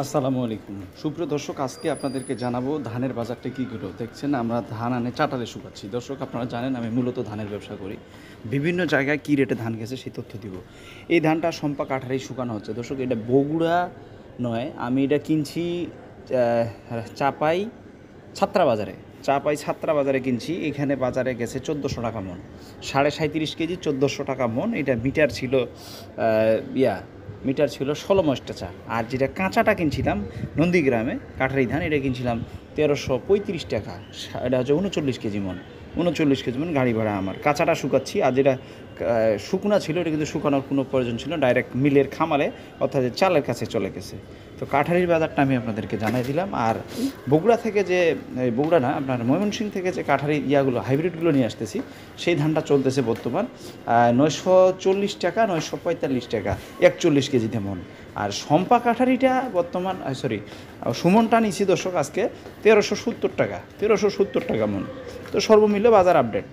আসসালামু আলাইকুম সুপ্রিয় দর্শক, আজকে আপনাদেরকে জানাবো ধানের বাজারটা কী করে। দেখছেন আমরা ধান আনে চাটালে শুকাচ্ছি। দর্শক, আপনারা জানেন আমি মূলত ধানের ব্যবসা করি। বিভিন্ন জায়গায় কী রেটে ধান গেছে সেই তথ্য দিব। এই ধানটা সম্পা কাঠারেই শুকানো হচ্ছে। দর্শক, এটা বগুড়া নয়, আমি এটা কিনছি চাপাই ছাত্রা বাজারে। চাপাই ছাত্রা বাজারে কিনছি। এখানে বাজারে গেছে 1400 টাকা মন, 37.5 কেজি 1400 টাকা মন। এটা মিটার ছিল মিটার ছিল 16 মস্টা। আর যেটা কাঁচাটা কিনছিলাম নন্দীগ্রামে কাঠারি ধান, এটা কিনছিলাম 1335 টাকা। এটা হচ্ছে 39 কেজি মন, 39 কেজি মন গাড়ি ভাড়া আমার। কাঁচাটা শুকাচ্ছি, আর যেটা শুকনা ছিল এটা কিন্তু শুকানোর কোনো প্রয়োজন ছিল, ডাইরেক্ট মিলের খামারে অর্থাৎ চালের কাছে চলে গেছে। তো কাঠারির বাজারটা আমি আপনাদেরকে জানাই দিলাম। আর বগুড়া থেকে যে বগুড়া না, আপনার ময়মনসিংহ থেকে যে কাঠারি হাইব্রিডগুলো নিয়ে আসতেছি, সেই ধানটা চলতেছে বর্তমান 940 টাকা, 945 টাকা 41 কেজিতে মন। আর সম্পা কাঠারিটা বর্তমান সুমনটা নিছি দর্শক আজকে 1370 টাকা, 1370 টাকা মন। তো সর্বমূল্য বাজার আপডেট।